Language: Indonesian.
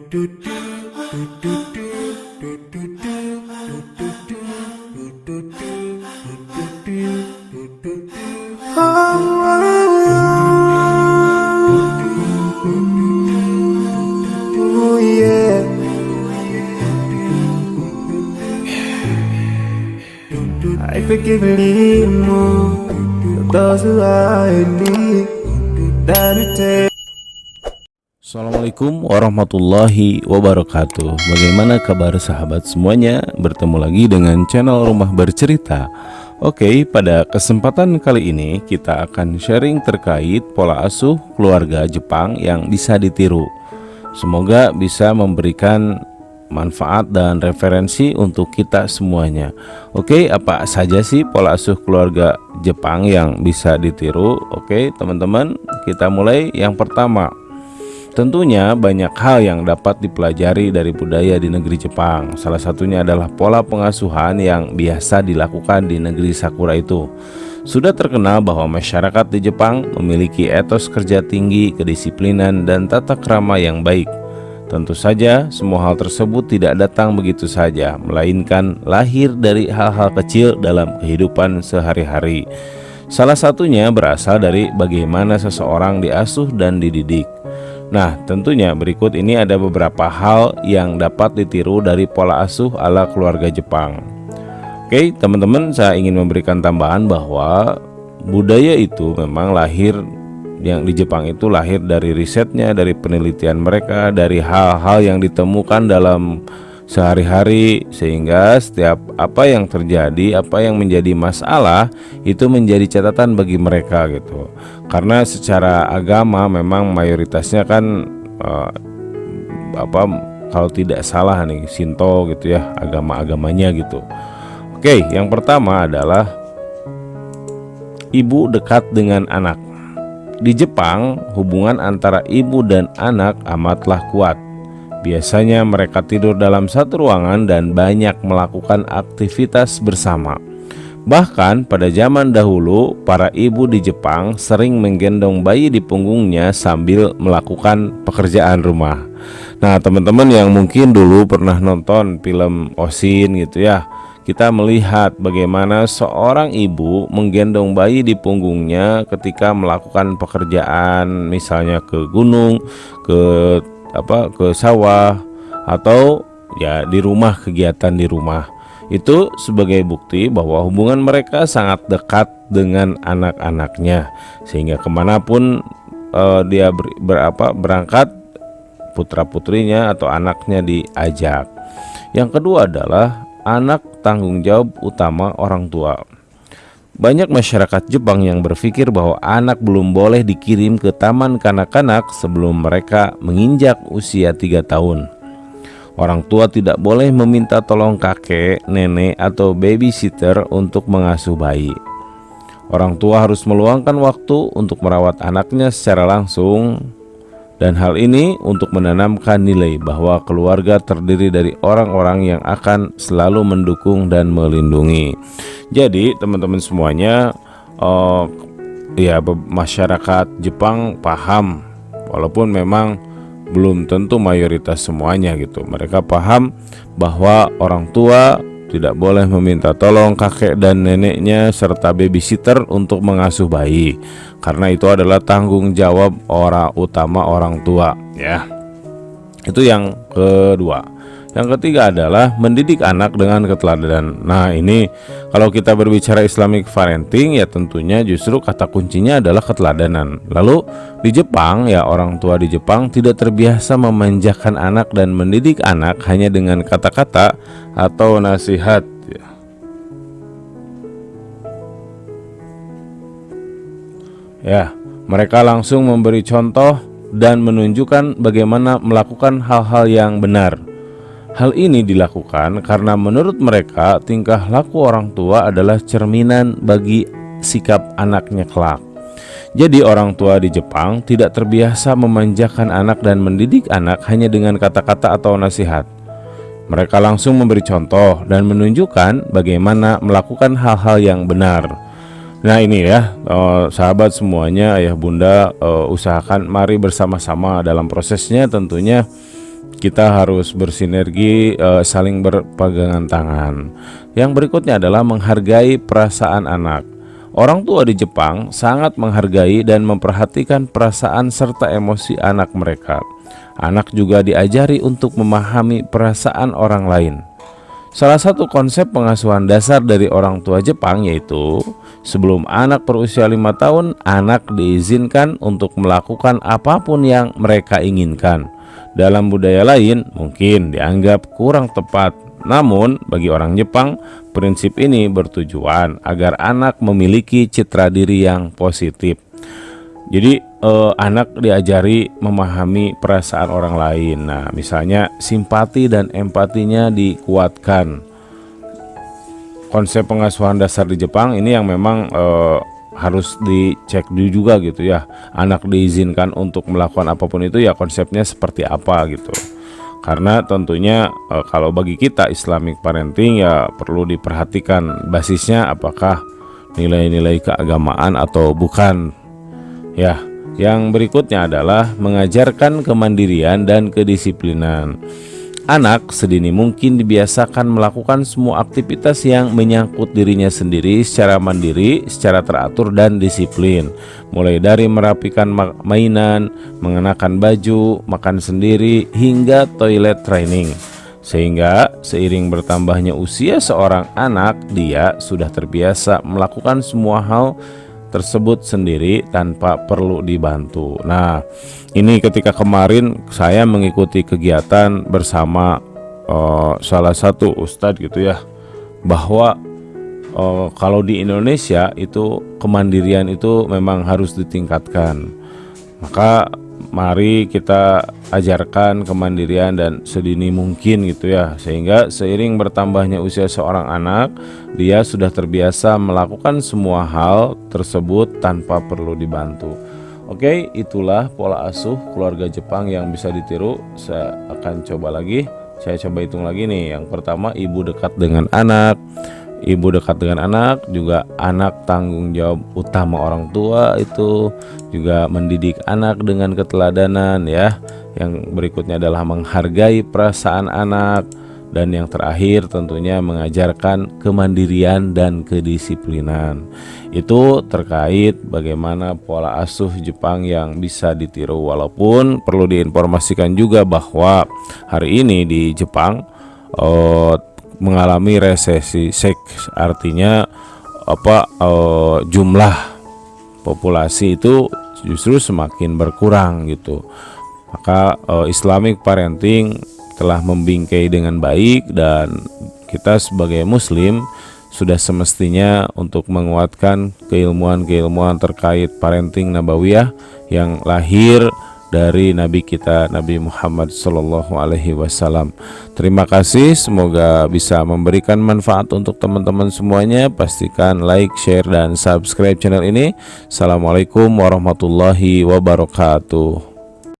Oh yeah. I forgive dirimu atas ini dari Assalamualaikum warahmatullahi wabarakatuh. Bagaimana kabar sahabat semuanya? Bertemu lagi dengan channel Rumah Bercerita. Oke, pada kesempatan kali ini kita akan sharing terkait pola asuh keluarga Jepang yang bisa ditiru. Semoga bisa memberikan manfaat dan referensi untuk kita semuanya. Oke, apa saja sih pola asuh keluarga Jepang yang bisa ditiru? Oke, teman-teman, kita mulai. Yang pertama, tentunya banyak hal yang dapat dipelajari dari budaya di negeri Jepang. Salah satunya adalah pola pengasuhan yang biasa dilakukan di negeri Sakura itu. Sudah terkenal bahwa masyarakat di Jepang memiliki etos kerja tinggi, kedisiplinan, dan tata krama yang baik. Tentu saja semua hal tersebut tidak datang begitu saja, melainkan lahir dari hal-hal kecil dalam kehidupan sehari-hari. Salah satunya berasal dari bagaimana seseorang diasuh dan dididik. Nah, tentunya berikut ini ada beberapa hal yang dapat ditiru dari pola asuh ala keluarga Jepang. Oke, teman-teman, saya ingin memberikan tambahan bahwa budaya itu memang lahir, yang di Jepang itu lahir dari risetnya, dari penelitian mereka, dari hal-hal yang ditemukan dalam sehari-hari, sehingga setiap apa yang terjadi, apa yang menjadi masalah itu menjadi catatan bagi mereka gitu. Karena secara agama memang mayoritasnya kan kalau tidak salah nih Shinto gitu ya, agama-agamanya gitu. Oke, yang pertama adalah ibu dekat dengan anak. Di Jepang, hubungan antara ibu dan anak amatlah kuat. Biasanya mereka tidur dalam satu ruangan dan banyak melakukan aktivitas bersama. Bahkan pada zaman dahulu, para ibu di Jepang sering menggendong bayi di punggungnya sambil melakukan pekerjaan rumah. Nah, teman-teman yang mungkin dulu pernah nonton film Oshin gitu ya, kita melihat bagaimana seorang ibu menggendong bayi di punggungnya ketika melakukan pekerjaan, misalnya ke gunung, ke sawah, atau ya di rumah, kegiatan di rumah. Itu sebagai bukti bahwa hubungan mereka sangat dekat dengan anak-anaknya, sehingga kemanapun dia berangkat, putra-putrinya atau anaknya diajak. Yang kedua adalah anak tanggung jawab utama orang tua. Banyak masyarakat Jepang yang berpikir bahwa anak belum boleh dikirim ke taman kanak-kanak sebelum mereka menginjak usia 3 tahun. Orang tua tidak boleh meminta tolong kakek, nenek, atau babysitter untuk mengasuh bayi. Orang tua harus meluangkan waktu untuk merawat anaknya secara langsung, dan hal ini untuk menanamkan nilai bahwa keluarga terdiri dari orang-orang yang akan selalu mendukung dan melindungi. Jadi teman-teman semuanya, masyarakat Jepang paham, walaupun memang belum tentu mayoritas semuanya gitu. Mereka paham bahwa orang tua tidak boleh meminta tolong kakek dan neneknya serta babysitter untuk mengasuh bayi, karena itu adalah tanggung jawab utama orang tua ya. Itu yang kedua. Yang ketiga adalah mendidik anak dengan keteladanan. Nah, ini kalau kita berbicara Islamic parenting ya tentunya justru kata kuncinya adalah keteladanan. Lalu di Jepang ya, orang tua di Jepang tidak terbiasa memanjakan anak dan mendidik anak hanya dengan kata-kata atau nasihat ya. Mereka langsung memberi contoh dan menunjukkan bagaimana melakukan hal-hal yang benar. Hal ini dilakukan karena menurut mereka tingkah laku orang tua adalah cerminan bagi sikap anaknya kelak. Jadi orang tua di Jepang tidak terbiasa memanjakan anak dan mendidik anak hanya dengan kata-kata atau nasihat. Mereka langsung memberi contoh dan menunjukkan bagaimana melakukan hal-hal yang benar. Nah ini ya, sahabat semuanya, ayah bunda, usahakan mari bersama-sama dalam prosesnya tentunya kita harus bersinergi, saling berpegangan tangan. Yang berikutnya adalah menghargai perasaan anak. Orang tua di Jepang sangat menghargai dan memperhatikan perasaan serta emosi anak mereka. Anak juga diajari untuk memahami perasaan orang lain. Salah satu konsep pengasuhan dasar dari orang tua Jepang yaitu sebelum anak berusia 5 tahun, anak diizinkan untuk melakukan apapun yang mereka inginkan. Dalam budaya lain mungkin dianggap kurang tepat. Namun bagi orang Jepang, prinsip ini bertujuan agar anak memiliki citra diri yang positif. Jadi anak diajari memahami perasaan orang lain. Nah, misalnya simpati dan empatinya dikuatkan. Konsep pengasuhan dasar di Jepang ini yang memang harus dicek dulu juga gitu ya. Anak diizinkan untuk melakukan apapun itu ya, konsepnya seperti apa gitu. Karena tentunya kalau bagi kita Islamic parenting ya perlu diperhatikan basisnya apakah nilai-nilai keagamaan atau bukan. Ya, yang berikutnya adalah mengajarkan kemandirian dan kedisiplinan. Anak sedini mungkin dibiasakan melakukan semua aktivitas yang menyangkut dirinya sendiri secara mandiri, secara teratur dan disiplin. Mulai dari merapikan mainan, mengenakan baju, makan sendiri, hingga toilet training. Sehingga seiring bertambahnya usia seorang anak, dia sudah terbiasa melakukan semua hal tersebut sendiri tanpa perlu dibantu. Nah, ini ketika kemarin saya mengikuti kegiatan bersama salah satu ustadz gitu ya, bahwa kalau di Indonesia itu kemandirian itu memang harus ditingkatkan. Maka mari kita ajarkan kemandirian dan sedini mungkin gitu ya, sehingga seiring bertambahnya usia seorang anak, dia sudah terbiasa melakukan semua hal tersebut tanpa perlu dibantu. Oke, itulah pola asuh keluarga Jepang yang bisa ditiru. Saya akan coba lagi. Saya coba hitung lagi nih. Yang pertama, ibu dekat dengan anak. Ibu dekat dengan anak, juga anak tanggung jawab utama orang tua, itu juga mendidik anak dengan keteladanan ya. Yang berikutnya adalah menghargai perasaan anak, dan yang terakhir tentunya mengajarkan kemandirian dan kedisiplinan. Itu terkait bagaimana pola asuh Jepang yang bisa ditiru. Walaupun perlu diinformasikan juga bahwa hari ini di Jepang mengalami resesi seks, artinya jumlah populasi itu justru semakin berkurang gitu. Maka Islamic parenting telah membingkai dengan baik, dan kita sebagai muslim sudah semestinya untuk menguatkan keilmuan-keilmuan terkait parenting nabawiyah yang lahir dari Nabi kita Nabi Muhammad SAW. Terima kasih, semoga bisa memberikan manfaat untuk teman-teman semuanya. Pastikan like, share, dan subscribe channel ini. Assalamualaikum warahmatullahi wabarakatuh.